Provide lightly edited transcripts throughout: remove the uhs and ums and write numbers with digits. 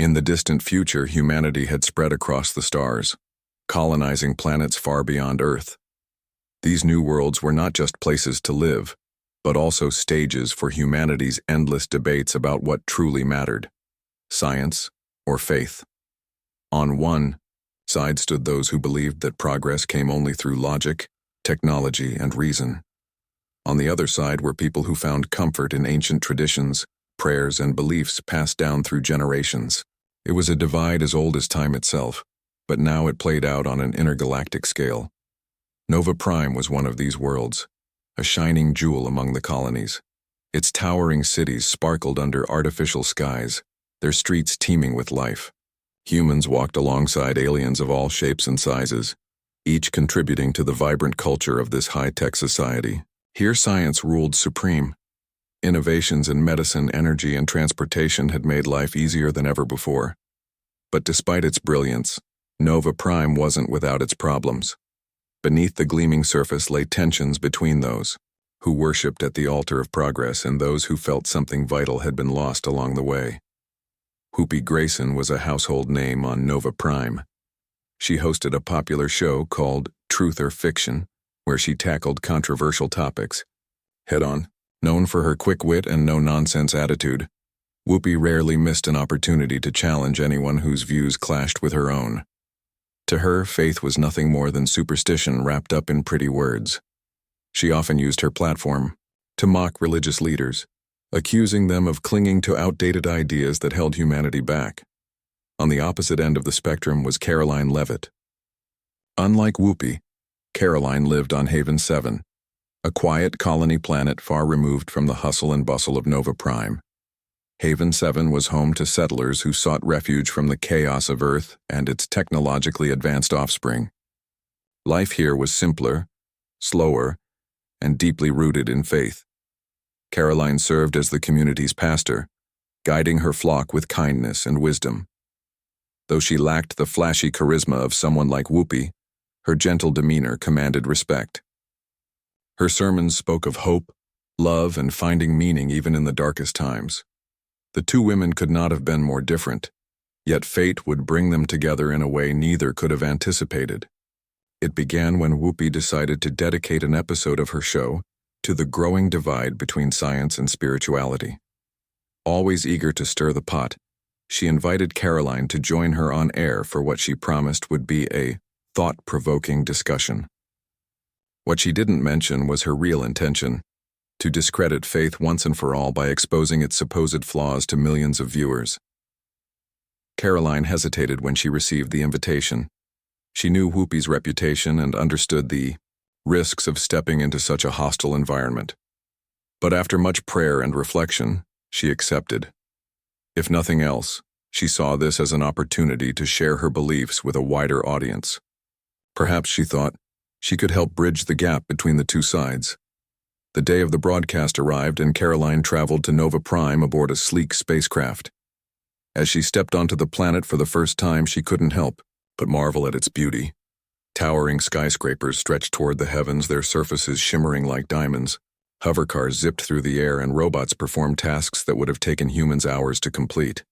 In the distant future, humanity had spread across the stars, colonizing planets far beyond Earth. These new worlds were not just places to live, but also stages for humanity's endless debates about what truly mattered: science or faith. On one side stood those who believed that progress came only through logic, technology, and reason. On the other side were people who found comfort in ancient traditions, prayers, and beliefs passed down through generations. It was a divide as old as time itself, but now it played out on an intergalactic scale. Nova Prime was one of these worlds, a shining jewel among the colonies. Its towering cities sparkled under artificial skies, their streets teeming with life. Humans walked alongside aliens of all shapes and sizes, each contributing to the vibrant culture of this high-tech society. Here science ruled supreme. Innovations in medicine, energy, and transportation had made life easier than ever before. But despite its brilliance, Nova Prime wasn't without its problems. Beneath the gleaming surface lay tensions between those who worshipped at the altar of progress and those who felt something vital had been lost along the way. Whoopi Grayson was a household name on Nova Prime. She hosted a popular show called Truth or Fiction, where she tackled controversial topics head-on. Known for her quick wit and no-nonsense attitude, Whoopi rarely missed an opportunity to challenge anyone whose views clashed with her own. To her, faith was nothing more than superstition wrapped up in pretty words. She often used her platform to mock religious leaders, accusing them of clinging to outdated ideas that held humanity back. On the opposite end of the spectrum was Karoline Leavitt. Unlike Whoopi, Karoline lived on Haven 7, a quiet colony planet far removed from the hustle and bustle of Nova Prime. Haven 7 was home to settlers who sought refuge from the chaos of Earth and its technologically advanced offspring. Life here was simpler, slower, and deeply rooted in faith. Karoline served as the community's pastor, guiding her flock with kindness and wisdom. Though she lacked the flashy charisma of someone like Whoopi, her gentle demeanor commanded respect. Her sermons spoke of hope, love, and finding meaning even in the darkest times. The two women could not have been more different, yet fate would bring them together in a way neither could have anticipated. It began when Whoopi decided to dedicate an episode of her show to the growing divide between science and spirituality. Always eager to stir the pot, she invited Karoline to join her on air for what she promised would be a thought-provoking discussion. What she didn't mention was her real intention: to discredit faith once and for all by exposing its supposed flaws to millions of viewers. Karoline hesitated when she received the invitation. She knew Whoopi's reputation and understood the risks of stepping into such a hostile environment. But after much prayer and reflection, she accepted. If nothing else, she saw this as an opportunity to share her beliefs with a wider audience. Perhaps, she thought, she could help bridge the gap between the two sides. The day of the broadcast arrived and Karoline traveled to Nova Prime aboard a sleek spacecraft. As she stepped onto the planet for the first time, she couldn't help but marvel at its beauty. Towering skyscrapers stretched toward the heavens, their surfaces shimmering like diamonds. Hovercars zipped through the air and robots performed tasks that would have taken humans hours to complete.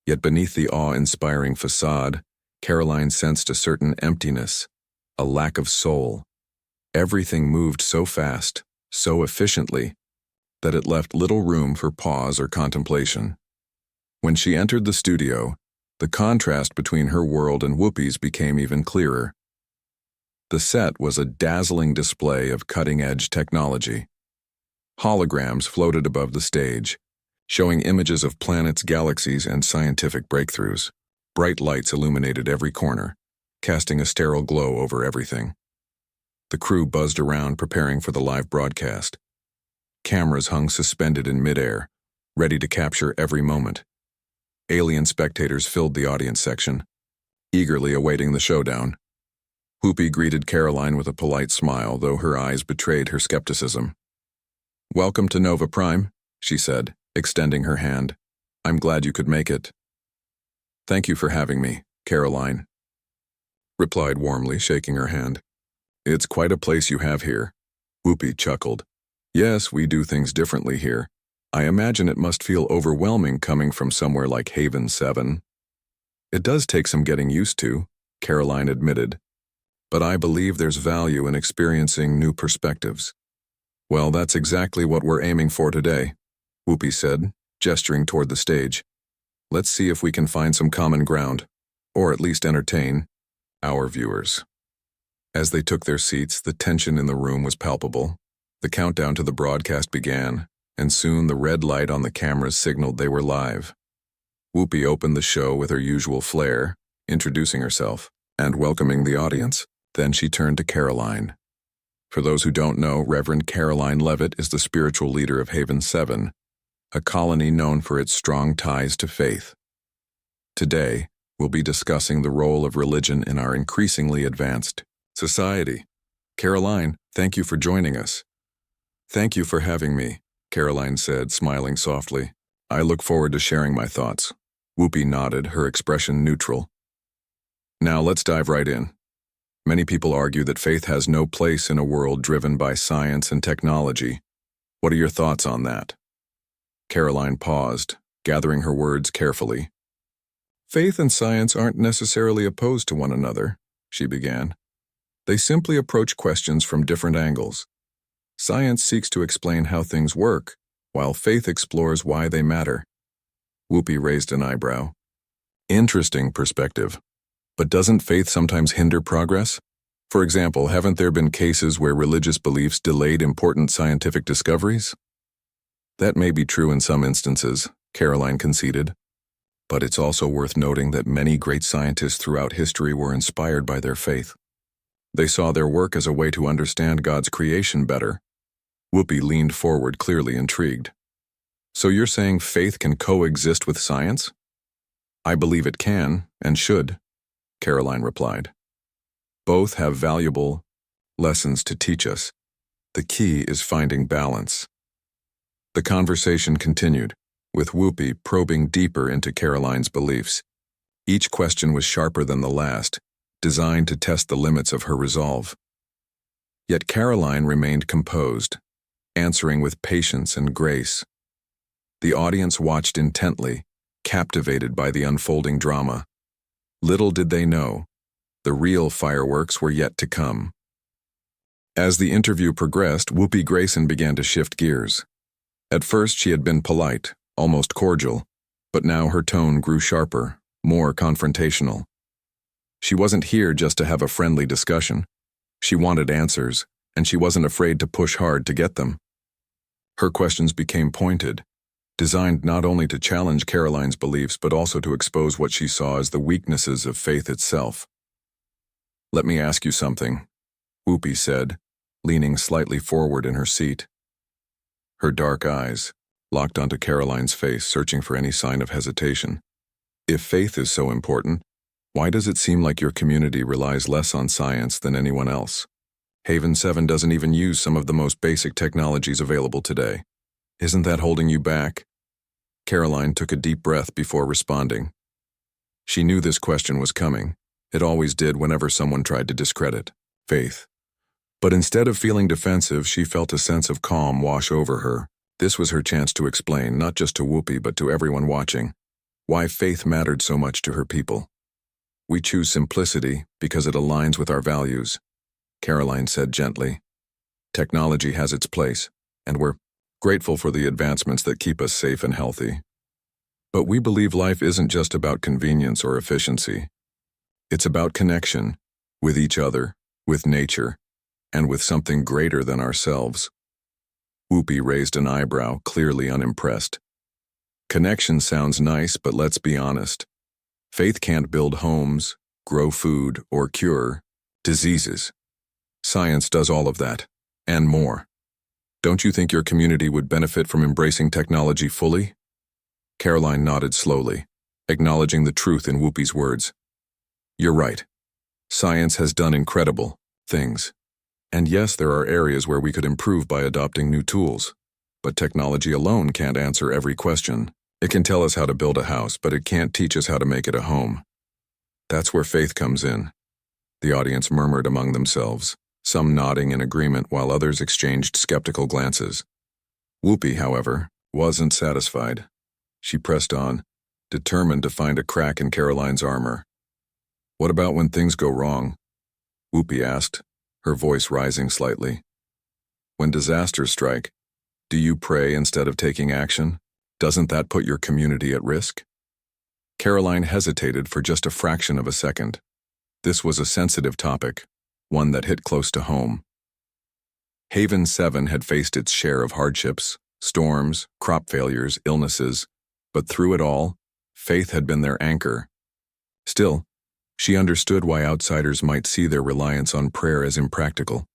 Yet beneath the awe-inspiring facade, Karoline sensed a certain emptiness, a lack of soul. Everything moved so fast, so efficiently, that it left little room for pause or contemplation. When she entered the studio, the contrast between her world and Whoopi's became even clearer. The set was a dazzling display of cutting-edge technology. Holograms floated above the stage, showing images of planets, galaxies, and scientific breakthroughs. Bright lights illuminated every corner, casting a sterile glow over everything. The crew buzzed around preparing for the live broadcast. Cameras hung suspended in midair, ready to capture every moment. Alien spectators filled the audience section, eagerly awaiting the showdown. Whoopi greeted Karoline with a polite smile, though her eyes betrayed her skepticism. "Welcome to Nova Prime," she said, extending her hand. "I'm glad you could make it." "Thank you for having me," Karoline replied warmly, shaking her hand. "It's quite a place you have here." Whoopi chuckled. "Yes, we do things differently here. I imagine it must feel overwhelming coming from somewhere like Haven 7. It does take some getting used to, Karoline admitted. But I believe there's value in experiencing new perspectives. Well, that's exactly what we're aiming for today, Whoopi said, gesturing toward the stage. Let's see if we can find some common ground, or at least entertain our viewers. As they took their seats, the tension in the room was palpable. The countdown to the broadcast began, and soon the red light on the cameras signaled they were live. Whoopi opened the show with her usual flair, introducing herself and welcoming the audience. Then she turned to Karoline. For those who don't know, Reverend Karoline Leavitt is the spiritual leader of Haven 7, a colony known for its strong ties to faith. Today, we'll be discussing the role of religion in our increasingly advanced society. Karoline, thank you for joining us. Thank you for having me, Karoline said, smiling softly. I look forward to sharing my thoughts. Whoopi nodded, her expression neutral. Now let's dive right in. Many people argue that faith has no place in a world driven by science and technology. What are your thoughts on that? Karoline paused, gathering her words carefully. Faith and science aren't necessarily opposed to one another, she began. They simply approach questions from different angles. Science seeks to explain how things work, while faith explores why they matter. Whoopi raised an eyebrow. Interesting perspective. But doesn't faith sometimes hinder progress? For example, haven't there been cases where religious beliefs delayed important scientific discoveries? That may be true in some instances, Karoline conceded. But it's also worth noting that many great scientists throughout history were inspired by their faith. They saw their work as a way to understand God's creation better. Whoopi leaned forward, clearly intrigued. So you're saying faith can coexist with science? I believe it can, and should, Karoline replied. Both have valuable lessons to teach us. The key is finding balance. The conversation continued, with Whoopi probing deeper into Karoline's beliefs. Each question was sharper than the last, designed to test the limits of her resolve. Yet Karoline remained composed, answering with patience and grace. The audience watched intently, captivated by the unfolding drama. Little did they know, the real fireworks were yet to come. As the interview progressed, Whoopi Grayson began to shift gears. At first she had been polite, almost cordial, but now her tone grew sharper, more confrontational. She wasn't here just to have a friendly discussion. She wanted answers, and she wasn't afraid to push hard to get them. Her questions became pointed, designed not only to challenge Karoline's beliefs but also to expose what she saw as the weaknesses of faith itself. Let me ask you something, Whoopi said, leaning slightly forward in her seat. Her dark eyes locked onto Karoline's face, searching for any sign of hesitation. If faith is so important, why does it seem like your community relies less on science than anyone else? Haven 7 doesn't even use some of the most basic technologies available today. Isn't that holding you back? Karoline took a deep breath before responding. She knew this question was coming. It always did whenever someone tried to discredit faith. But instead of feeling defensive, she felt a sense of calm wash over her. This was her chance to explain, not just to Whoopi but to everyone watching, why faith mattered so much to her people. We choose simplicity because it aligns with our values, Karoline said gently. Technology has its place, and we're grateful for the advancements that keep us safe and healthy. But we believe life isn't just about convenience or efficiency. It's about connection, with each other, with nature, and with something greater than ourselves. Whoopi raised an eyebrow, clearly unimpressed. Connection sounds nice, but let's be honest. Faith can't build homes, grow food, or cure diseases. Science does all of that, and more. Don't you think your community would benefit from embracing technology fully? Karoline nodded slowly, acknowledging the truth in Whoopi's words. You're right. Science has done incredible things. And yes, there are areas where we could improve by adopting new tools. But technology alone can't answer every question. It can tell us how to build a house, but it can't teach us how to make it a home. That's where faith comes in. The audience murmured among themselves, some nodding in agreement while others exchanged skeptical glances. Whoopi, however, wasn't satisfied. She pressed on. determined to find a crack in Karoline's armor. "What about when things go wrong?" Whoopi asked, her voice rising slightly. "When disasters strike, do you pray instead of taking action? Doesn't that put your community at risk?" Karoline hesitated for just a fraction of a second. This was a sensitive topic, one that hit close to home. Haven 7 had faced its share of hardships, storms, crop failures, illnesses, but through it all, faith had been their anchor. Still, she understood why outsiders might see their reliance on prayer as impractical.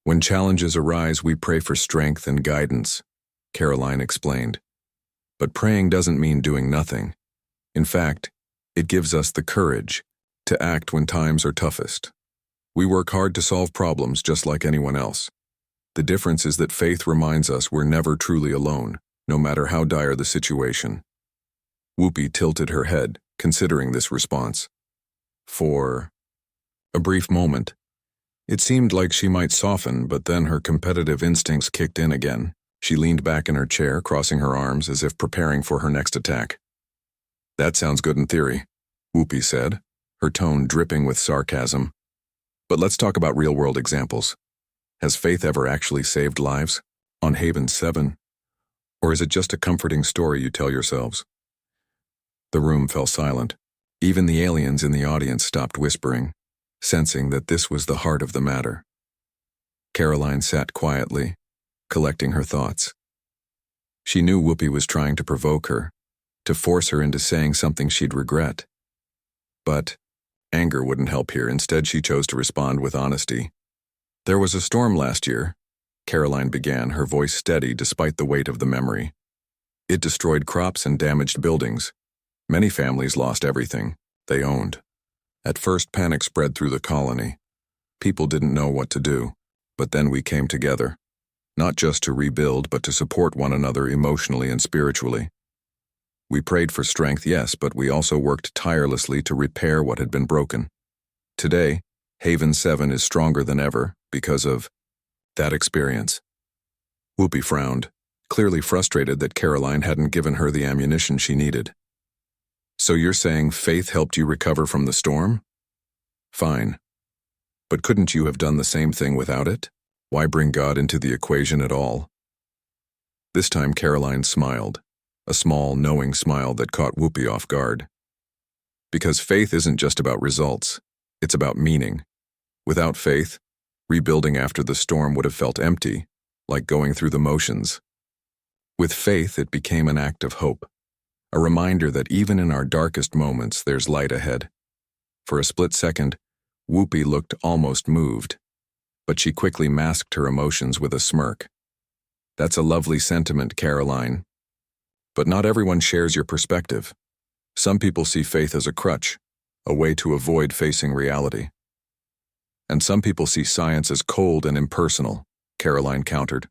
"When challenges arise, we pray for strength and guidance," Karoline explained. "But praying doesn't mean doing nothing. In fact, it gives us the courage to act when times are toughest. We work hard to solve problems just like anyone else. The difference is that faith reminds us we're never truly alone, no matter how dire the situation." Whoopi tilted her head, considering this response. For a brief moment, it seemed like she might soften, but then her competitive instincts kicked in again. She leaned back in her chair, crossing her arms as if preparing for her next attack. "That sounds good in theory," Whoopi said, her tone dripping with sarcasm. "But let's talk about real-world examples. Has faith ever actually saved lives? On Haven 7? Or is it just a comforting story you tell yourselves?" The room fell silent. Even the aliens in the audience stopped whispering, sensing that this was the heart of the matter. Karoline sat quietly, collecting her thoughts. She knew Whoopi was trying to provoke her, to force her into saying something she'd regret. But anger wouldn't help here. Instead, she chose to respond with honesty. "There was a storm last year," Karoline began, her voice steady despite the weight of the memory. "It destroyed crops and damaged buildings. Many families lost everything they owned. At first, panic spread through the colony. People didn't know what to do, but then we came together, not just to rebuild, but to support one another emotionally and spiritually. We prayed for strength, yes, but we also worked tirelessly to repair what had been broken. Today, Haven 7 is stronger than ever because of that experience." Whoopi frowned, clearly frustrated that Karoline hadn't given her the ammunition she needed. "So you're saying faith helped you recover from the storm? Fine. But couldn't you have done the same thing without it? Why bring God into the equation at all?" This time Karoline smiled, a small, knowing smile that caught Whoopi off guard. "Because faith isn't just about results, it's about meaning. Without faith, rebuilding after the storm would have felt empty, like going through the motions. With faith, it became an act of hope, a reminder that even in our darkest moments, there's light ahead." For a split second, Whoopi looked almost moved, but she quickly masked her emotions with a smirk. "That's a lovely sentiment, Karoline. But not everyone shares your perspective. Some people see faith as a crutch, a way to avoid facing reality. And some people see science as cold and impersonal," Karoline countered,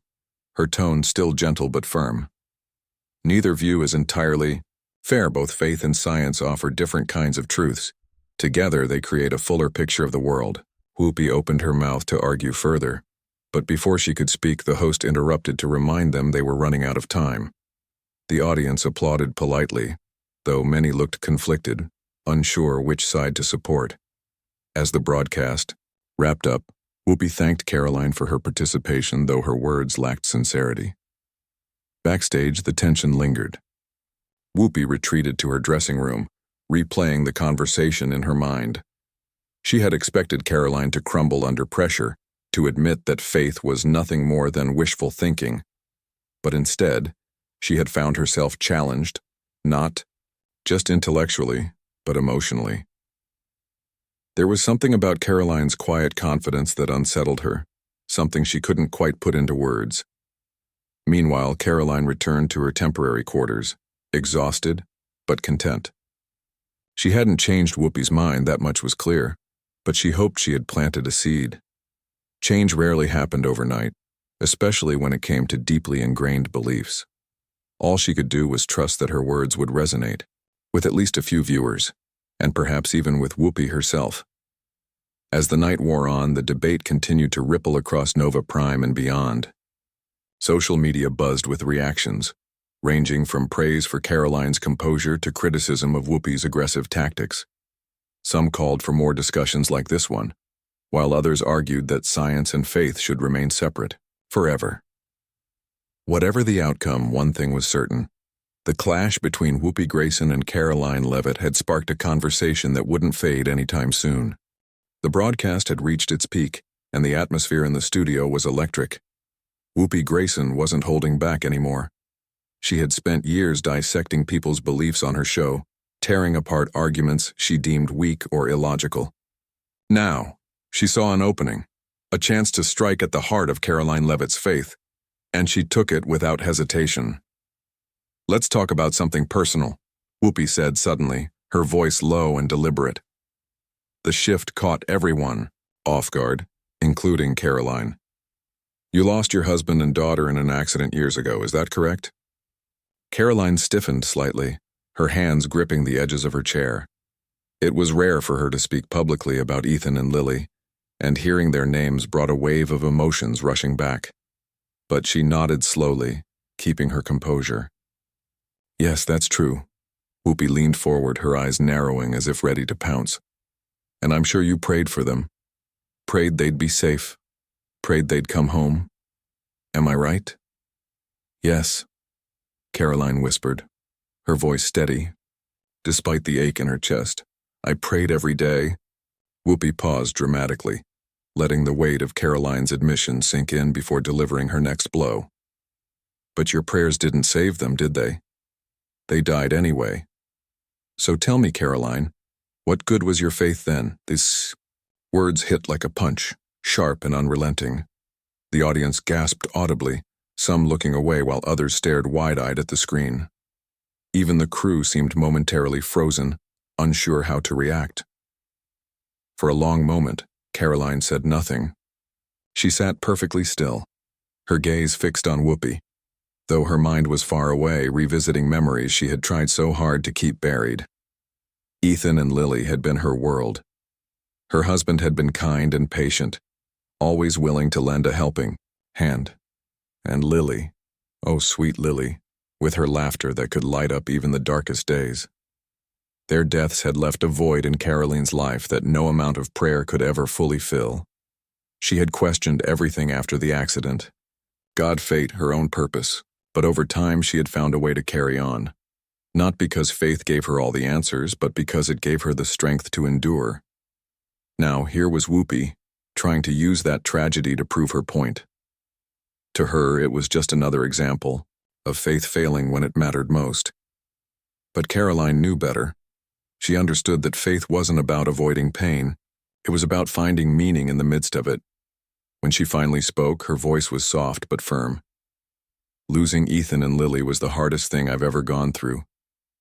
her tone still gentle but firm. "Neither view is entirely fair. Both faith and science offer different kinds of truths. Together, they create a fuller picture of the world." Whoopi opened her mouth to argue further, but before she could speak, the host interrupted to remind them they were running out of time. The audience applauded politely, though many looked conflicted, unsure which side to support. As the broadcast wrapped up, Whoopi thanked Karoline for her participation, though her words lacked sincerity. Backstage, the tension lingered. Whoopi retreated to her dressing room, replaying the conversation in her mind. She had expected Karoline to crumble under pressure, to admit that faith was nothing more than wishful thinking. But instead, she had found herself challenged, not just intellectually, but emotionally. There was something about Karoline's quiet confidence that unsettled her, something she couldn't quite put into words. Meanwhile, Karoline returned to her temporary quarters, exhausted, but content. She hadn't changed Whoopi's mind, that much was clear, but she hoped she had planted a seed. Change rarely happened overnight, especially when it came to deeply ingrained beliefs. All she could do was trust that her words would resonate, with at least a few viewers, and perhaps even with Whoopi herself. As the night wore on, the debate continued to ripple across Nova Prime and beyond. Social media buzzed with reactions, ranging from praise for Karoline's composure to criticism of Whoopi's aggressive tactics. Some called for more discussions like this one, while others argued that science and faith should remain separate, forever. Whatever the outcome, one thing was certain. The clash between Whoopi Grayson and Karoline Leavitt had sparked a conversation that wouldn't fade anytime soon. The broadcast had reached its peak, and the atmosphere in the studio was electric. Whoopi Grayson wasn't holding back anymore. She had spent years dissecting people's beliefs on her show, tearing apart arguments she deemed weak or illogical. Now, she saw an opening, a chance to strike at the heart of Karoline Leavitt's faith, and she took it without hesitation. "Let's talk about something personal," Whoopi said suddenly, her voice low and deliberate. The shift caught everyone off guard, including Karoline. "You lost your husband and daughter in an accident years ago, is that correct?" Karoline stiffened slightly, her hands gripping the edges of her chair. It was rare for her to speak publicly about Ethan and Lily, and hearing their names brought a wave of emotions rushing back. But she nodded slowly, keeping her composure. "Yes, that's true." Whoopi leaned forward, her eyes narrowing as if ready to pounce. "And I'm sure you prayed for them. Prayed they'd be safe. Prayed they'd come home. Am I right?" "Yes," Karoline whispered, her voice steady, despite the ache in her chest. "I prayed every day." Whoopi paused dramatically, letting the weight of Karoline's admission sink in before delivering her next blow. "But your prayers didn't save them, did they? They died anyway. So tell me, Karoline, what good was your faith then?" These words hit like a punch, sharp and unrelenting. The audience gasped audibly, some looking away while others stared wide-eyed at the screen. Even the crew seemed momentarily frozen, unsure how to react. For a long moment, Karoline said nothing. She sat perfectly still, her gaze fixed on Whoopi, though her mind was far away, revisiting memories she had tried so hard to keep buried. Ethan and Lily had been her world. Her husband had been kind and patient, always willing to lend a helping hand. And Lily, oh sweet Lily, with her laughter that could light up even the darkest days. Their deaths had left a void in Karoline's life that no amount of prayer could ever fully fill. She had questioned everything after the accident. God, fate, her own purpose, but over time she had found a way to carry on. Not because faith gave her all the answers, but because it gave her the strength to endure. Now here was Whoopi, trying to use that tragedy to prove her point. To her, it was just another example of faith failing when it mattered most. But Karoline knew better. She understood that faith wasn't about avoiding pain. It was about finding meaning in the midst of it. When she finally spoke, her voice was soft but firm. "Losing Ethan and Lily was the hardest thing I've ever gone through.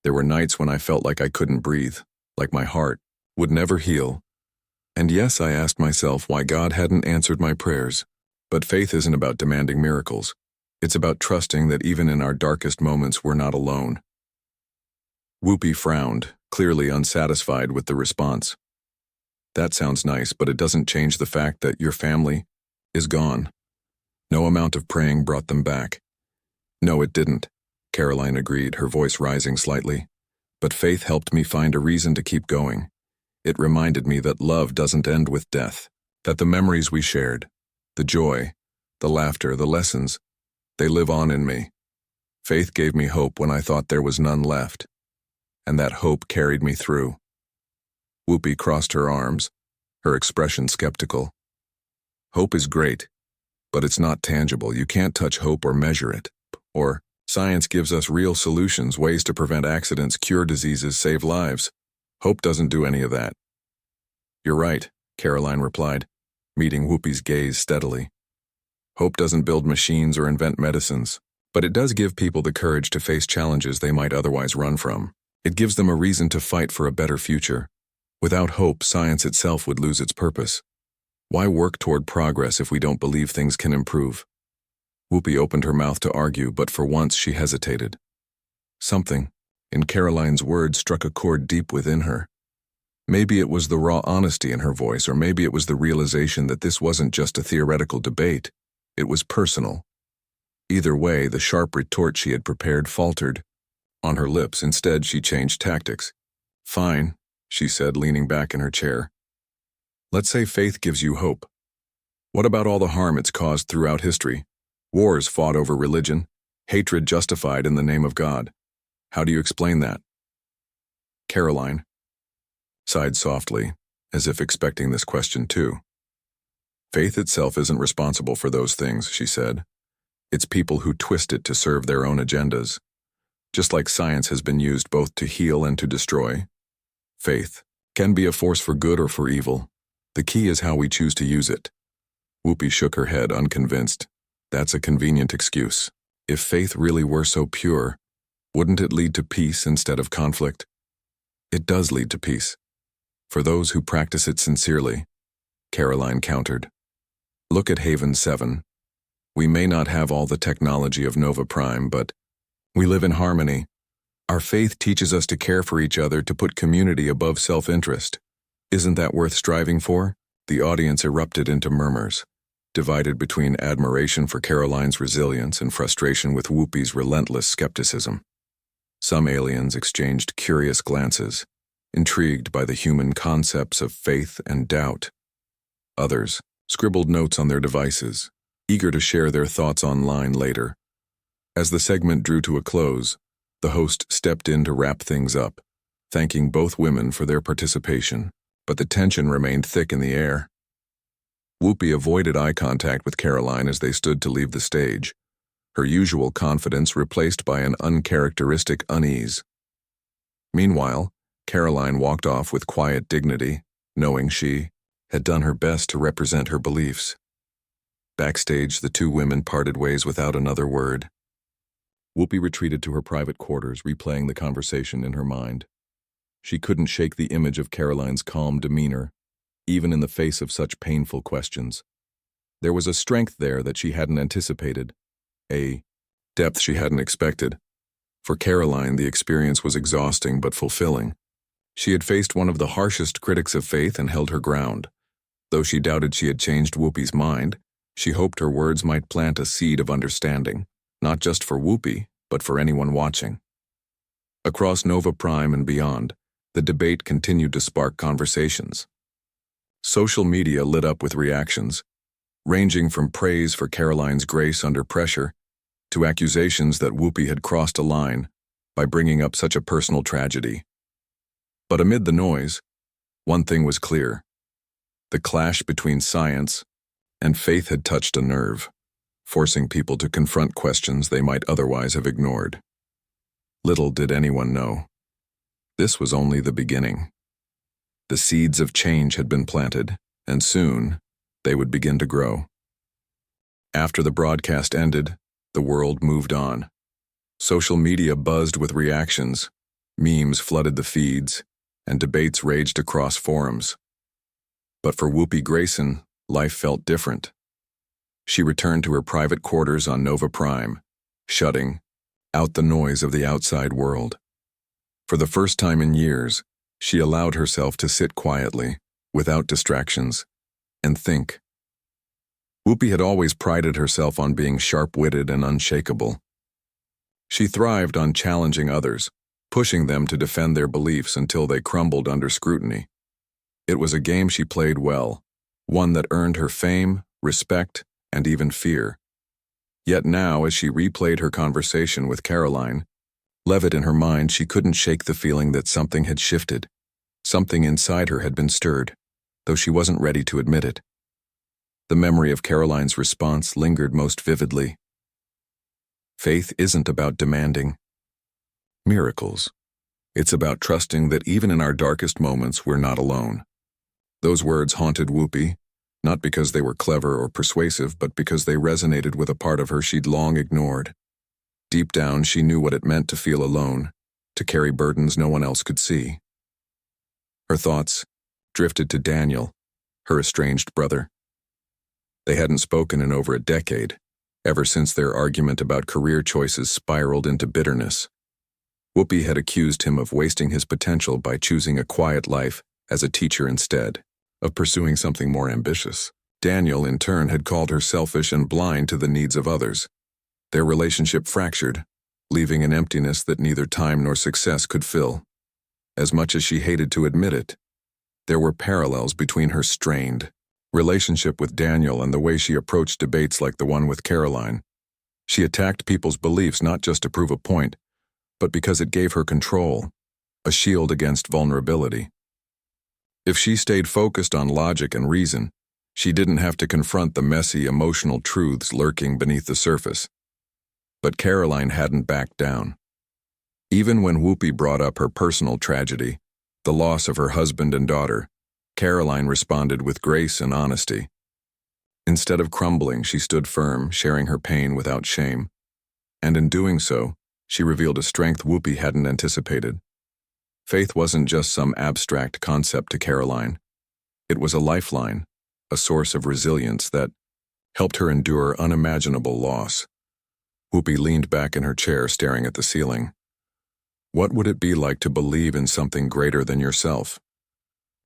There were nights when I felt like I couldn't breathe, like my heart would never heal. And yes, I asked myself why God hadn't answered my prayers. But faith isn't about demanding miracles. It's about trusting that even in our darkest moments we're not alone." Whoopi frowned, clearly unsatisfied with the response. "That sounds nice, but it doesn't change the fact that your family is gone. No amount of praying brought them back." "No, it didn't," Karoline agreed, her voice rising slightly. "But faith helped me find a reason to keep going. It reminded me that love doesn't end with death, that the memories we shared, the joy, the laughter, the lessons, they live on in me. Faith gave me hope when I thought there was none left, and that hope carried me through." Whoopi crossed her arms, her expression skeptical. "Hope is great, but it's not tangible. You can't touch hope or measure it. Or, science gives us real solutions, ways to prevent accidents, cure diseases, save lives. Hope doesn't do any of that." "You're right," Karoline replied, meeting Whoopi's gaze steadily. "Hope doesn't build machines or invent medicines, but it does give people the courage to face challenges they might otherwise run from. It gives them a reason to fight for a better future. Without hope, science itself would lose its purpose. Why work toward progress if we don't believe things can improve?" Whoopi opened her mouth to argue, but for once she hesitated. Something in Karoline's words struck a chord deep within her. Maybe it was the raw honesty in her voice, or maybe it was the realization that this wasn't just a theoretical debate. It was personal. Either way, the sharp retort she had prepared faltered. On her lips, instead, she changed tactics. "Fine," she said, leaning back in her chair. "Let's say faith gives you hope. What about all the harm it's caused throughout history? Wars fought over religion, hatred justified in the name of God. How do you explain that?" Karoline sighed softly, as if expecting this question too. "Faith itself isn't responsible for those things," she said. "It's people who twist it to serve their own agendas. Just like science has been used both to heal and to destroy, faith can be a force for good or for evil. The key is how we choose to use it." Whoopi shook her head, unconvinced. "That's a convenient excuse. If faith really were so pure, wouldn't it lead to peace instead of conflict?" "It does lead to peace. For those who practice it sincerely," Karoline countered. "Look at Haven 7. We may not have all the technology of Nova Prime, but we live in harmony. Our faith teaches us to care for each other, to put community above self-interest. Isn't that worth striving for?" The audience erupted into murmurs, divided between admiration for Karoline's resilience and frustration with Whoopi's relentless skepticism. Some aliens exchanged curious glances, intrigued by the human concepts of faith and doubt. Others scribbled notes on their devices, eager to share their thoughts online later. As the segment drew to a close, the host stepped in to wrap things up, thanking both women for their participation, but the tension remained thick in the air. Whoopi avoided eye contact with Karoline as they stood to leave the stage, her usual confidence replaced by an uncharacteristic unease. Meanwhile, Karoline walked off with quiet dignity, knowing she had done her best to represent her beliefs. Backstage, the two women parted ways without another word. Whoopi retreated to her private quarters, replaying the conversation in her mind. She couldn't shake the image of Karoline's calm demeanor, even in the face of such painful questions. There was a strength there that she hadn't anticipated, a depth she hadn't expected. For Karoline, the experience was exhausting but fulfilling. She had faced one of the harshest critics of faith and held her ground. Though she doubted she had changed Whoopi's mind, she hoped her words might plant a seed of understanding, not just for Whoopi, but for anyone watching. Across Nova Prime and beyond, the debate continued to spark conversations. Social media lit up with reactions, ranging from praise for Karoline's grace under pressure to accusations that Whoopi had crossed a line by bringing up such a personal tragedy. But amid the noise, one thing was clear. The clash between science and faith had touched a nerve, forcing people to confront questions they might otherwise have ignored. Little did anyone know, this was only the beginning. The seeds of change had been planted, and soon they would begin to grow. After the broadcast ended, the world moved on. Social media buzzed with reactions, memes flooded the feeds, and debates raged across forums. But for Whoopi Grayson, life felt different. She returned to her private quarters on Nova Prime, shutting out the noise of the outside world. For the first time in years, she allowed herself to sit quietly, without distractions, and think. Whoopi had always prided herself on being sharp-witted and unshakable. She thrived on challenging others, pushing them to defend their beliefs until they crumbled under scrutiny. It was a game she played well, one that earned her fame, respect, and even fear. Yet now, as she replayed her conversation with Karoline Leavitt in her mind, she couldn't shake the feeling that something had shifted. Something inside her had been stirred, though she wasn't ready to admit it. The memory of Karoline's response lingered most vividly. Faith isn't about demanding miracles. It's about trusting that even in our darkest moments, we're not alone. Those words haunted Whoopi, not because they were clever or persuasive, but because they resonated with a part of her she'd long ignored. Deep down, she knew what it meant to feel alone, to carry burdens no one else could see. Her thoughts drifted to Daniel, her estranged brother. They hadn't spoken in over a decade, ever since their argument about career choices spiraled into bitterness. Whoopi had accused him of wasting his potential by choosing a quiet life as a teacher instead of pursuing something more ambitious. Daniel, in turn, had called her selfish and blind to the needs of others. Their relationship fractured, leaving an emptiness that neither time nor success could fill. As much as she hated to admit it, there were parallels between her strained relationship with Daniel and the way she approached debates like the one with Karoline. She attacked people's beliefs not just to prove a point, but because it gave her control, a shield against vulnerability. If she stayed focused on logic and reason, she didn't have to confront the messy, emotional truths lurking beneath the surface. But Karoline hadn't backed down. Even when Whoopi brought up her personal tragedy, the loss of her husband and daughter, Karoline responded with grace and honesty. Instead of crumbling, she stood firm, sharing her pain without shame. And in doing so, she revealed a strength Whoopi hadn't anticipated. Faith wasn't just some abstract concept to Karoline. It was a lifeline, a source of resilience that helped her endure unimaginable loss. Whoopi leaned back in her chair, staring at the ceiling. What would it be like to believe in something greater than yourself?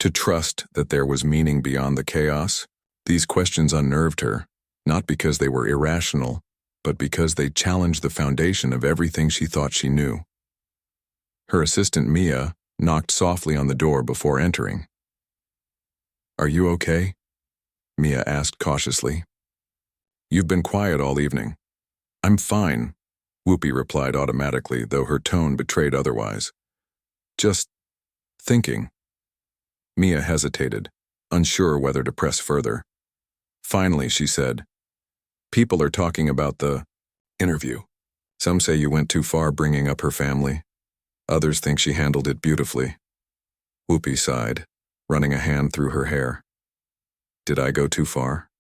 To trust that there was meaning beyond the chaos? These questions unnerved her, not because they were irrational, but because they challenged the foundation of everything she thought she knew. Her assistant Mia knocked softly on the door before entering. "Are you okay?" Mia asked cautiously. "You've been quiet all evening." "I'm fine," Whoopi replied automatically, though her tone betrayed otherwise. "Just thinking." Mia hesitated, unsure whether to press further. Finally, she said, "People are talking about the interview. Some say you went too far bringing up her family. Others think she handled it beautifully." Whoopi sighed, running a hand through her hair. "Did I go too far?"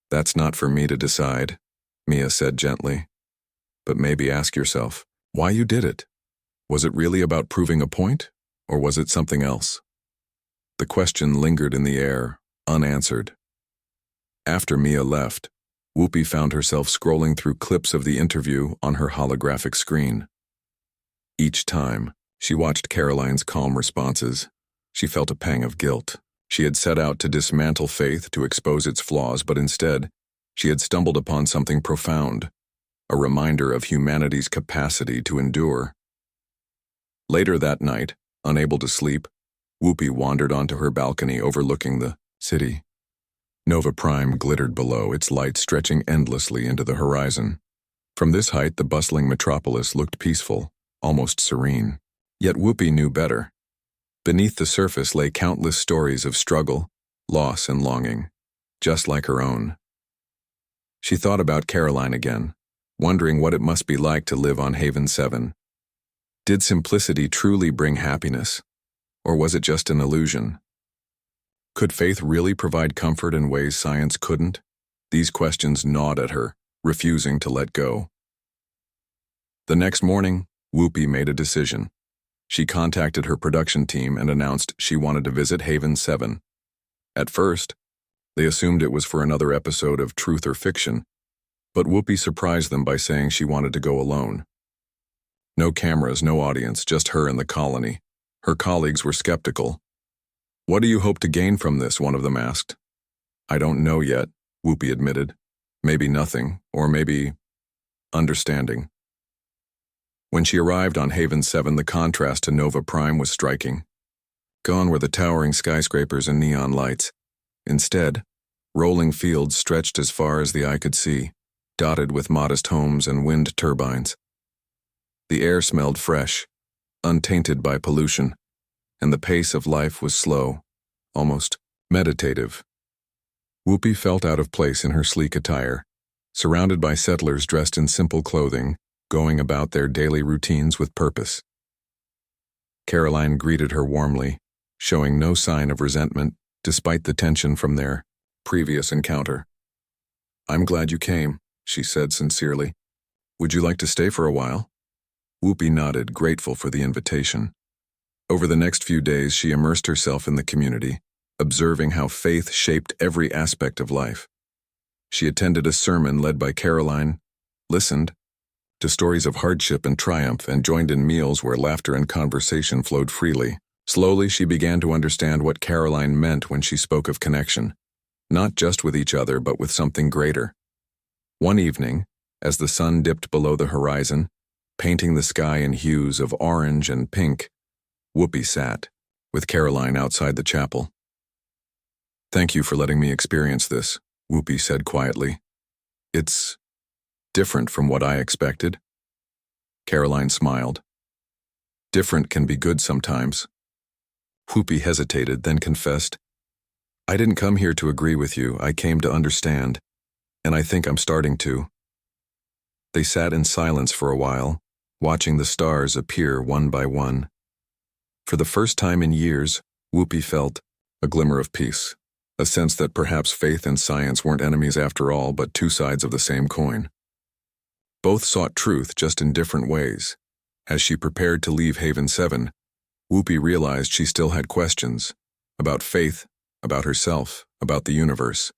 "That's not for me to decide," Mia said gently. "But maybe ask yourself why you did it. Was it really about proving a point, or was it something else?" The question lingered in the air, unanswered. After Mia left, Whoopi found herself scrolling through clips of the interview on her holographic screen. Each time she watched Karoline's calm responses, she felt a pang of guilt. She had set out to dismantle faith, to expose its flaws, but instead, she had stumbled upon something profound, a reminder of humanity's capacity to endure. Later that night, unable to sleep, Whoopi wandered onto her balcony overlooking the city. Nova Prime glittered below, its light stretching endlessly into the horizon. From this height, the bustling metropolis looked peaceful, almost serene. Yet Whoopi knew better. Beneath the surface lay countless stories of struggle, loss, and longing, just like her own. She thought about Karoline again, wondering what it must be like to live on Haven 7. Did simplicity truly bring happiness, or was it just an illusion? Could faith really provide comfort in ways science couldn't? These questions gnawed at her, refusing to let go. The next morning, Whoopi made a decision. She contacted her production team and announced she wanted to visit Haven 7. At first, they assumed it was for another episode of Truth or Fiction, but Whoopi surprised them by saying she wanted to go alone. No cameras, no audience, just her and the colony. Her colleagues were skeptical. "What do you hope to gain from this?" one of them asked. "I don't know yet," Whoopi admitted. "Maybe nothing, or maybe understanding." When she arrived on Haven 7, the contrast to Nova Prime was striking. Gone were the towering skyscrapers and neon lights. Instead, rolling fields stretched as far as the eye could see, dotted with modest homes and wind turbines. The air smelled fresh, untainted by pollution, and the pace of life was slow, almost meditative. Whoopi felt out of place in her sleek attire, surrounded by settlers dressed in simple clothing, going about their daily routines with purpose. Karoline greeted her warmly, showing no sign of resentment despite the tension from their previous encounter. "I'm glad you came," she said sincerely. "Would you like to stay for a while?" Whoopi nodded, grateful for the invitation. Over the next few days, she immersed herself in the community, observing how faith shaped every aspect of life. She attended a sermon led by Karoline, listened to stories of hardship and triumph, and joined in meals where laughter and conversation flowed freely. Slowly, she began to understand what Karoline meant when she spoke of connection, not just with each other, but with something greater. One evening, As the sun dipped below the horizon, painting the sky in hues of orange and pink, Whoopi sat, with Karoline outside the chapel. "Thank you for letting me experience this," Whoopi said quietly. "It's different from what I expected." Karoline smiled. "Different can be good sometimes." Whoopi hesitated, then confessed, "I didn't come here to agree with you. I came to understand, and I think I'm starting to." They sat in silence for a while, watching the stars appear one by one. For the first time in years, Whoopi felt a glimmer of peace, a sense that perhaps faith and science weren't enemies after all, but two sides of the same coin. Both sought truth, just in different ways. As she prepared to leave Haven 7, Whoopi realized she still had questions about faith, about herself, about the universe.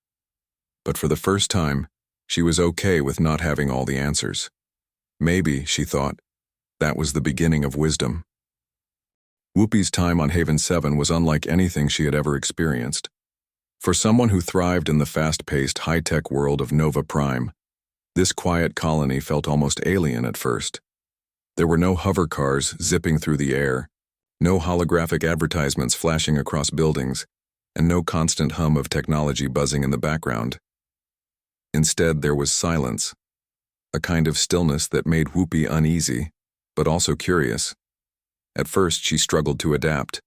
But for the first time, she was okay with not having all the answers. Maybe, she thought, that was the beginning of wisdom. Whoopi's time on Haven 7 was unlike anything she had ever experienced. For someone who thrived in the fast-paced, high-tech world of Nova Prime, this quiet colony felt almost alien at first. There were no hover cars zipping through the air, no holographic advertisements flashing across buildings, and no constant hum of technology buzzing in the background. Instead, there was silence, a kind of stillness that made Whoopi uneasy, but also curious. At first, she struggled to adapt.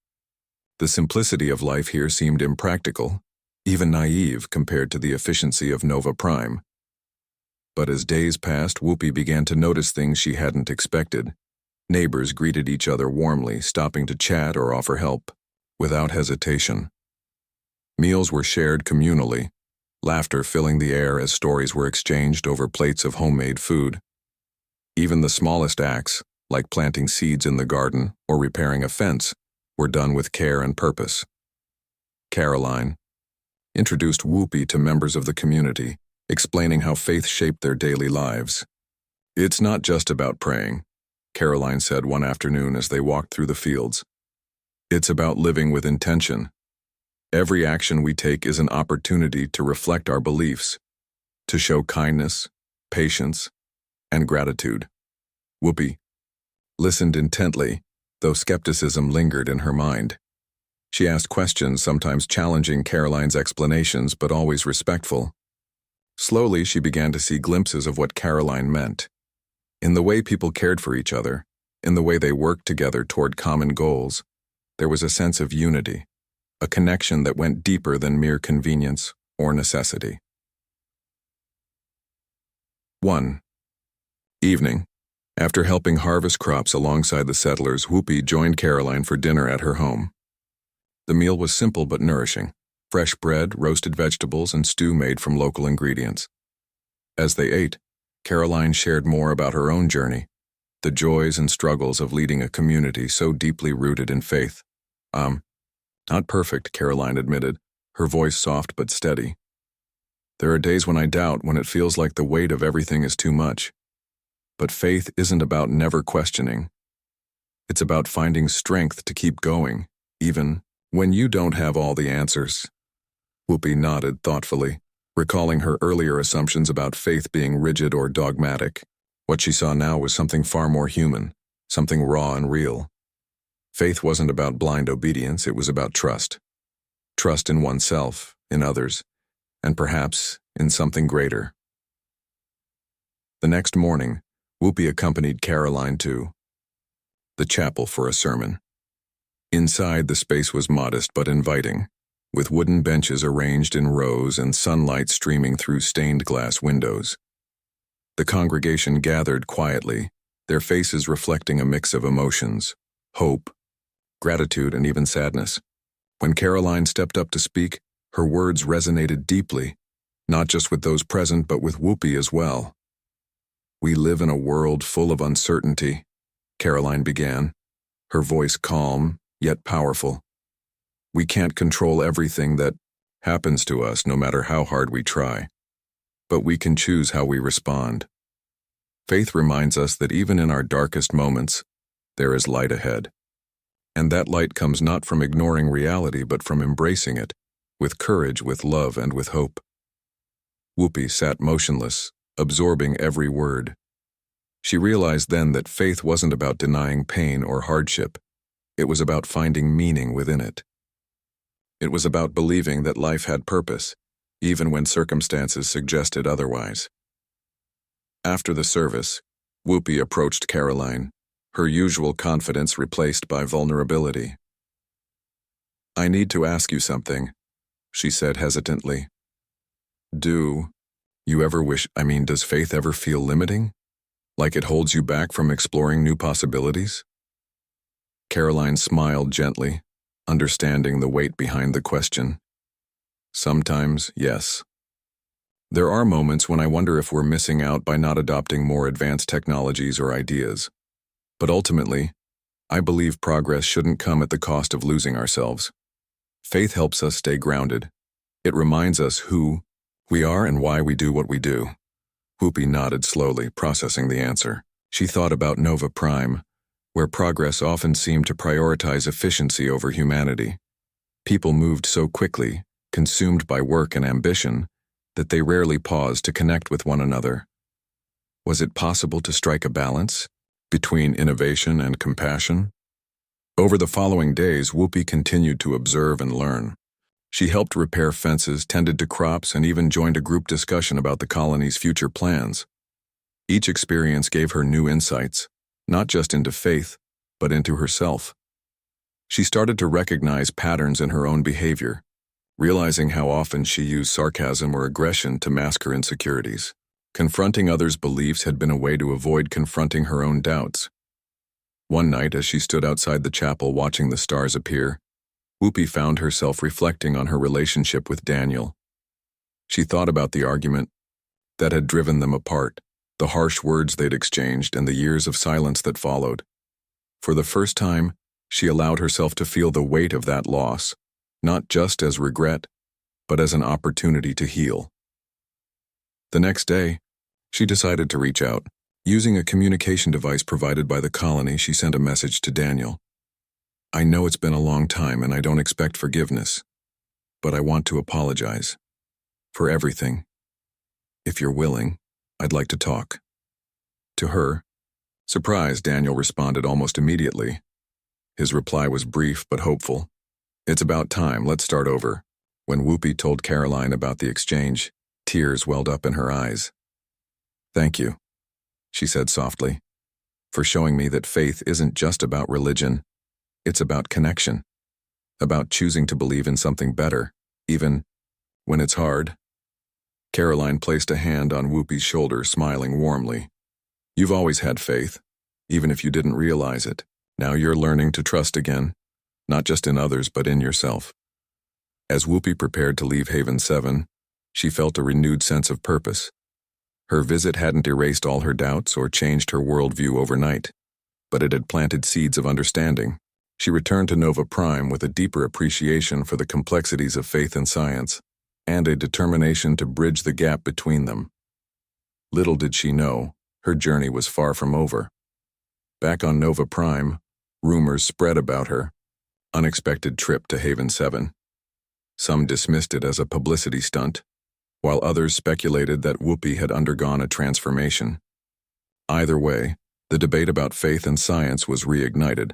The simplicity of life here seemed impractical, even naive compared to the efficiency of Nova Prime. But as days passed, Whoopi began to notice things she hadn't expected. Neighbors greeted each other warmly, stopping to chat or offer help, without hesitation. Meals were shared communally, laughter filling the air as stories were exchanged over plates of homemade food. Even the smallest acts, like planting seeds in the garden or repairing a fence, were done with care and purpose. Karoline introduced Whoopi to members of the community, explaining how faith shaped their daily lives. "It's not just about praying," Karoline said one afternoon as they walked through the fields. "It's about living with intention. Every action we take is an opportunity to reflect our beliefs, to show kindness, patience, and gratitude." Whoopi listened intently, though skepticism lingered in her mind. She asked questions, sometimes challenging Karoline's explanations, but always respectful. Slowly, she began to see glimpses of what Karoline meant. In the way people cared for each other, in the way they worked together toward common goals, there was a sense of unity, a connection that went deeper than mere convenience or necessity. 1. Evening. After helping harvest crops alongside the settlers, Whoopi joined Karoline for dinner at her home. The meal was simple but nourishing: fresh bread, roasted vegetables, and stew made from local ingredients. As they ate, Karoline shared more about her own journey, the joys and struggles of leading a community so deeply rooted in faith. Not perfect," Karoline admitted, her voice soft but steady. "There are days when I doubt, when it feels like the weight of everything is too much. But faith isn't about never questioning. It's about finding strength to keep going, even when you don't have all the answers." Whoopi nodded thoughtfully, recalling her earlier assumptions about faith being rigid or dogmatic. What she saw now was something far more human, something raw and real. Faith wasn't about blind obedience, it was about trust. Trust in oneself, in others, and perhaps in something greater. The next morning, Whoopi accompanied Karoline to the chapel for a sermon. Inside, the space was modest but inviting, with wooden benches arranged in rows and sunlight streaming through stained glass windows. The congregation gathered quietly, their faces reflecting a mix of emotions: hope, gratitude, and even sadness. When Karoline stepped up to speak, her words resonated deeply, not just with those present but with Whoopi as well. "We live in a world full of uncertainty," Karoline began, her voice calm yet powerful. "We can't control everything that happens to us, no matter how hard we try. But we can choose how we respond. Faith reminds us that even in our darkest moments, there is light ahead. And that light comes not from ignoring reality, but from embracing it, with courage, with love, and with hope." Whoopi sat motionless, absorbing every word. She realized then that faith wasn't about denying pain or hardship. It was about finding meaning within it. It was about believing that life had purpose, even when circumstances suggested otherwise. After the service, Whoopi approached Karoline, her usual confidence replaced by vulnerability. "I need to ask you something," she said hesitantly. Does faith ever feel limiting? Like it holds you back from exploring new possibilities?" Karoline smiled gently, understanding the weight behind the question. "Sometimes, yes. There are moments when I wonder if we're missing out by not adopting more advanced technologies or ideas. But ultimately, I believe progress shouldn't come at the cost of losing ourselves. Faith helps us stay grounded. It reminds us who we are and why we do what we do." Whoopi nodded slowly, processing the answer. She thought about Nova Prime, where progress often seemed to prioritize efficiency over humanity. People moved so quickly, consumed by work and ambition, that they rarely paused to connect with one another. Was it possible to strike a balance between innovation and compassion? Over the following days, Whoopi continued to observe and learn. She helped repair fences, tended to crops, and even joined a group discussion about the colony's future plans. Each experience gave her new insights, not just into faith, but into herself. She started to recognize patterns in her own behavior, realizing how often she used sarcasm or aggression to mask her insecurities. Confronting others' beliefs had been a way to avoid confronting her own doubts. One night, as she stood outside the chapel watching the stars appear, Whoopi found herself reflecting on her relationship with Daniel. She thought about the argument that had driven them apart, the harsh words they'd exchanged, and the years of silence that followed. For the first time, she allowed herself to feel the weight of that loss, not just as regret, but as an opportunity to heal. The next day, she decided to reach out. Using a communication device provided by the colony, she sent a message to Daniel. "I know it's been a long time and I don't expect forgiveness, but I want to apologize for everything. If you're willing, I'd like to talk." To her, surprised, Daniel responded almost immediately. His reply was brief but hopeful. "It's about time, let's start over." When Whoopi told Karoline about the exchange, tears welled up in her eyes. "Thank you," she said softly, "for showing me that faith isn't just about religion. It's about connection, about choosing to believe in something better, even when it's hard." Karoline placed a hand on Whoopi's shoulder, smiling warmly. "You've always had faith, even if you didn't realize it. Now you're learning to trust again, not just in others but in yourself." As Whoopi prepared to leave Haven 7, she felt a renewed sense of purpose. Her visit hadn't erased all her doubts or changed her worldview overnight, but it had planted seeds of understanding. She returned to Nova Prime with a deeper appreciation for the complexities of faith and science, and a determination to bridge the gap between them. Little did she know, her journey was far from over. Back on Nova Prime, rumors spread about her unexpected trip to Haven 7. Some dismissed it as a publicity stunt, while others speculated that Whoopi had undergone a transformation. Either way, the debate about faith and science was reignited,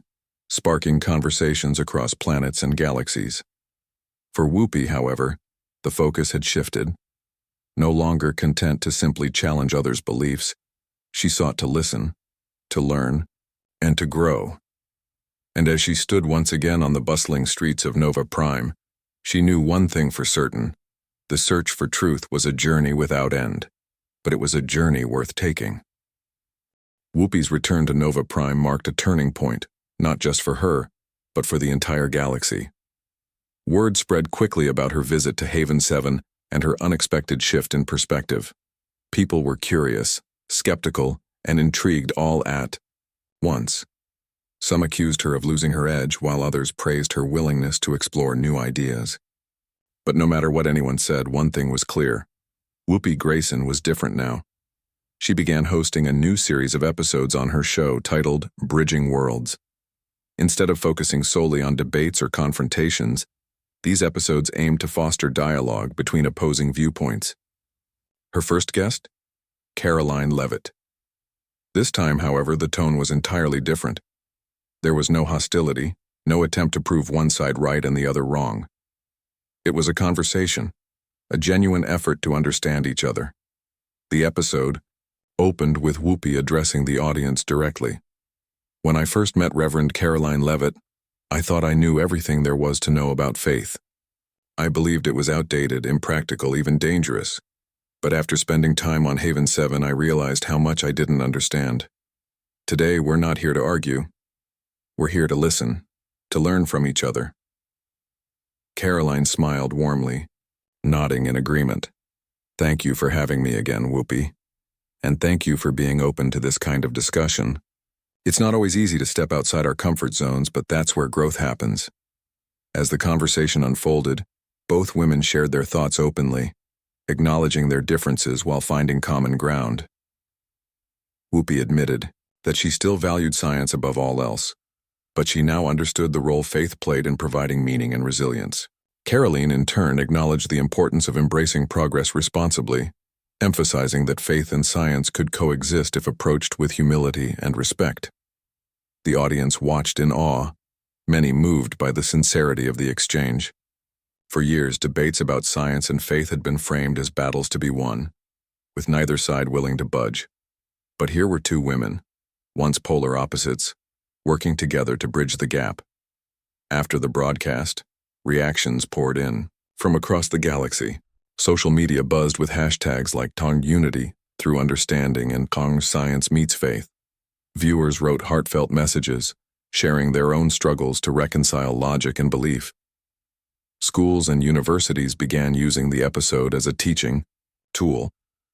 sparking conversations across planets and galaxies. For Whoopi, however, the focus had shifted. No longer content to simply challenge others' beliefs, she sought to listen, to learn, and to grow. And as she stood once again on the bustling streets of Nova Prime, she knew one thing for certain: the search for truth was a journey without end, but it was a journey worth taking. Whoopi's return to Nova Prime marked a turning point, not just for her, but for the entire galaxy. Word spread quickly about her visit to Haven 7 and her unexpected shift in perspective. People were curious, skeptical, and intrigued all at once. Some accused her of losing her edge, while others praised her willingness to explore new ideas. But no matter what anyone said, one thing was clear: Whoopi Grayson was different now. She began hosting a new series of episodes on her show titled Bridging Worlds. Instead of focusing solely on debates or confrontations, these episodes aimed to foster dialogue between opposing viewpoints. Her first guest? Karoline Leavitt. This time, however, the tone was entirely different. There was no hostility, no attempt to prove one side right and the other wrong. It was a conversation, a genuine effort to understand each other. The episode opened with Whoopi addressing the audience directly. When I first met Reverend Karoline Leavitt, I thought I knew everything there was to know about faith. I believed it was outdated, impractical, even dangerous. But after spending time on Haven 7, I realized how much I didn't understand. Today, we're not here to argue. We're here to listen, to learn from each other. Karoline smiled warmly, nodding in agreement. Thank you for having me again, Whoopi. And thank you for being open to this kind of discussion. It's not always easy to step outside our comfort zones, but that's where growth happens. As the conversation unfolded, both women shared their thoughts openly, acknowledging their differences while finding common ground. Whoopi admitted that she still valued science above all else, but she now understood the role faith played in providing meaning and resilience. Karoline, in turn, acknowledged the importance of embracing progress responsibly, emphasizing that faith and science could coexist if approached with humility and respect. The audience watched in awe, many moved by the sincerity of the exchange. For years, debates about science and faith had been framed as battles to be won, with neither side willing to budge. But here were two women, once polar opposites, working together to bridge the gap. After the broadcast, reactions poured in from across the galaxy. Social media buzzed with hashtags like Tong Unity through understanding and Tong Science meets faith. Viewers wrote heartfelt messages, sharing their own struggles to reconcile logic and belief. Schools and universities began using the episode as a teaching tool,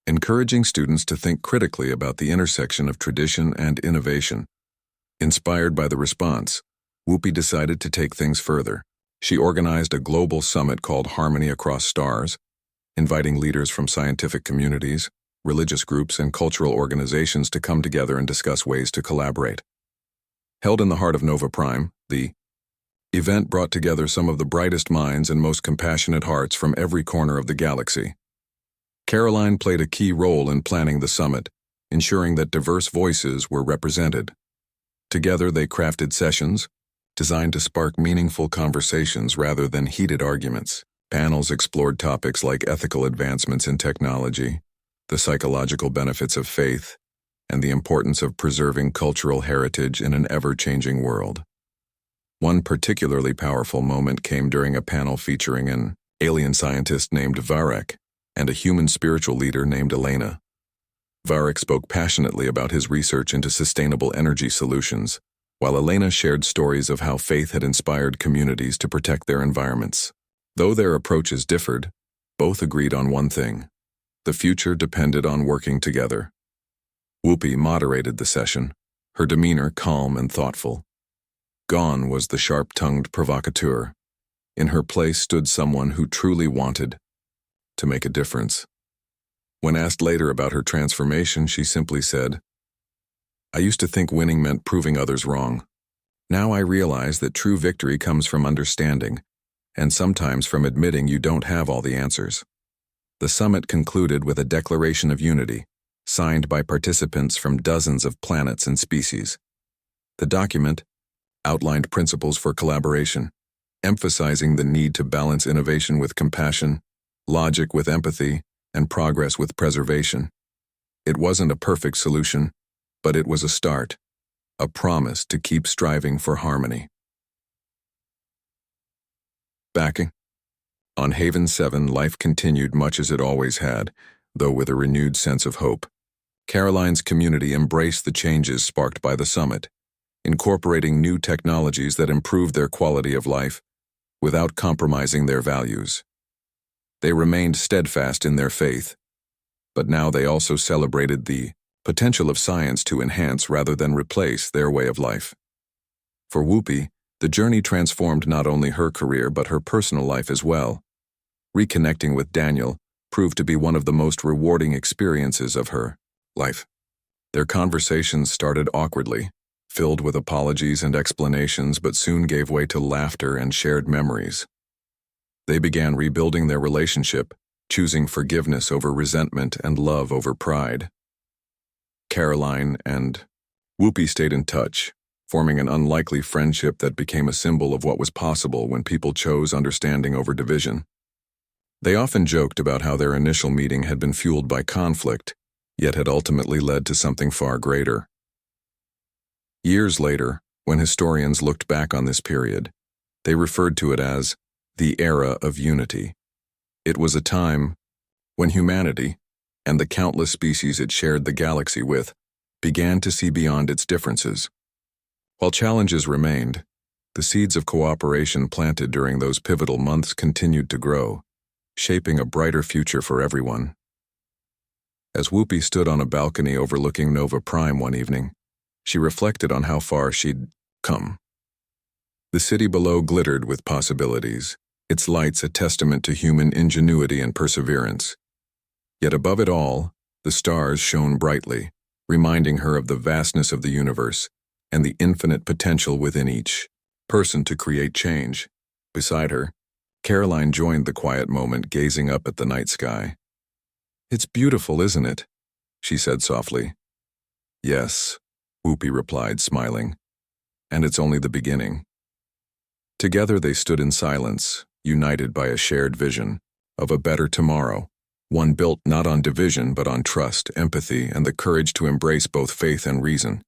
encouraging students to think critically about the intersection of tradition and innovation. Inspired by the response, Whoopi decided to take things further. She organized a global summit called Harmony Across Stars, inviting leaders from scientific communities, religious groups, and cultural organizations to come together and discuss ways to collaborate. Held in the heart of Nova Prime, the event brought together some of the brightest minds and most compassionate hearts from every corner of the galaxy. Karoline played a key role in planning the summit, ensuring that diverse voices were represented. Together, they crafted sessions designed to spark meaningful conversations rather than heated arguments. Panels explored topics like ethical advancements in technology, the psychological benefits of faith, and the importance of preserving cultural heritage in an ever-changing world. One particularly powerful moment came during a panel featuring an alien scientist named Varek and a human spiritual leader named Elena. Varek spoke passionately about his research into sustainable energy solutions, while Elena shared stories of how faith had inspired communities to protect their environments. Though their approaches differed, both agreed on one thing: the future depended on working together. Whoopi moderated the session, her demeanor calm and thoughtful. Gone was the sharp-tongued provocateur. In her place stood someone who truly wanted to make a difference. When asked later about her transformation, she simply said, "I used to think winning meant proving others wrong. Now I realize that true victory comes from understanding, and sometimes from admitting you don't have all the answers." The summit concluded with a declaration of unity, signed by participants from dozens of planets and species. The document outlined principles for collaboration, emphasizing the need to balance innovation with compassion, logic with empathy, and progress with preservation. It wasn't a perfect solution, but it was a start, a promise to keep striving for harmony. Backing. On Haven 7, life continued much as it always had, though with a renewed sense of hope. Karoline's community embraced the changes sparked by the summit, incorporating new technologies that improved their quality of life without compromising their values. They remained steadfast in their faith, but now they also celebrated the potential of science to enhance rather than replace their way of life. For Whoopi, the journey transformed not only her career but her personal life as well. Reconnecting with Daniel proved to be one of the most rewarding experiences of her life. Their conversations started awkwardly, filled with apologies and explanations, but soon gave way to laughter and shared memories. They began rebuilding their relationship, choosing forgiveness over resentment and love over pride. Karoline and Whoopi stayed in touch, forming an unlikely friendship that became a symbol of what was possible when people chose understanding over division. They often joked about how their initial meeting had been fueled by conflict, yet had ultimately led to something far greater. Years later, when historians looked back on this period, they referred to it as the era of unity. It was a time when humanity, and the countless species it shared the galaxy with, began to see beyond its differences. While challenges remained, the seeds of cooperation planted during those pivotal months continued to grow, shaping a brighter future for everyone. As Whoopi stood on a balcony overlooking Nova Prime one evening, she reflected on how far she'd come. The city below glittered with possibilities, its lights a testament to human ingenuity and perseverance. Yet above it all, the stars shone brightly, reminding her of the vastness of the universe and the infinite potential within each person to create change. Beside her, Karoline joined the quiet moment, gazing up at the night sky. "It's beautiful, isn't it?" she said softly. "Yes," Whoopi replied, smiling. "And it's only the beginning." Together they stood in silence, united by a shared vision of a better tomorrow, one built not on division but on trust, empathy, and the courage to embrace both faith and reason.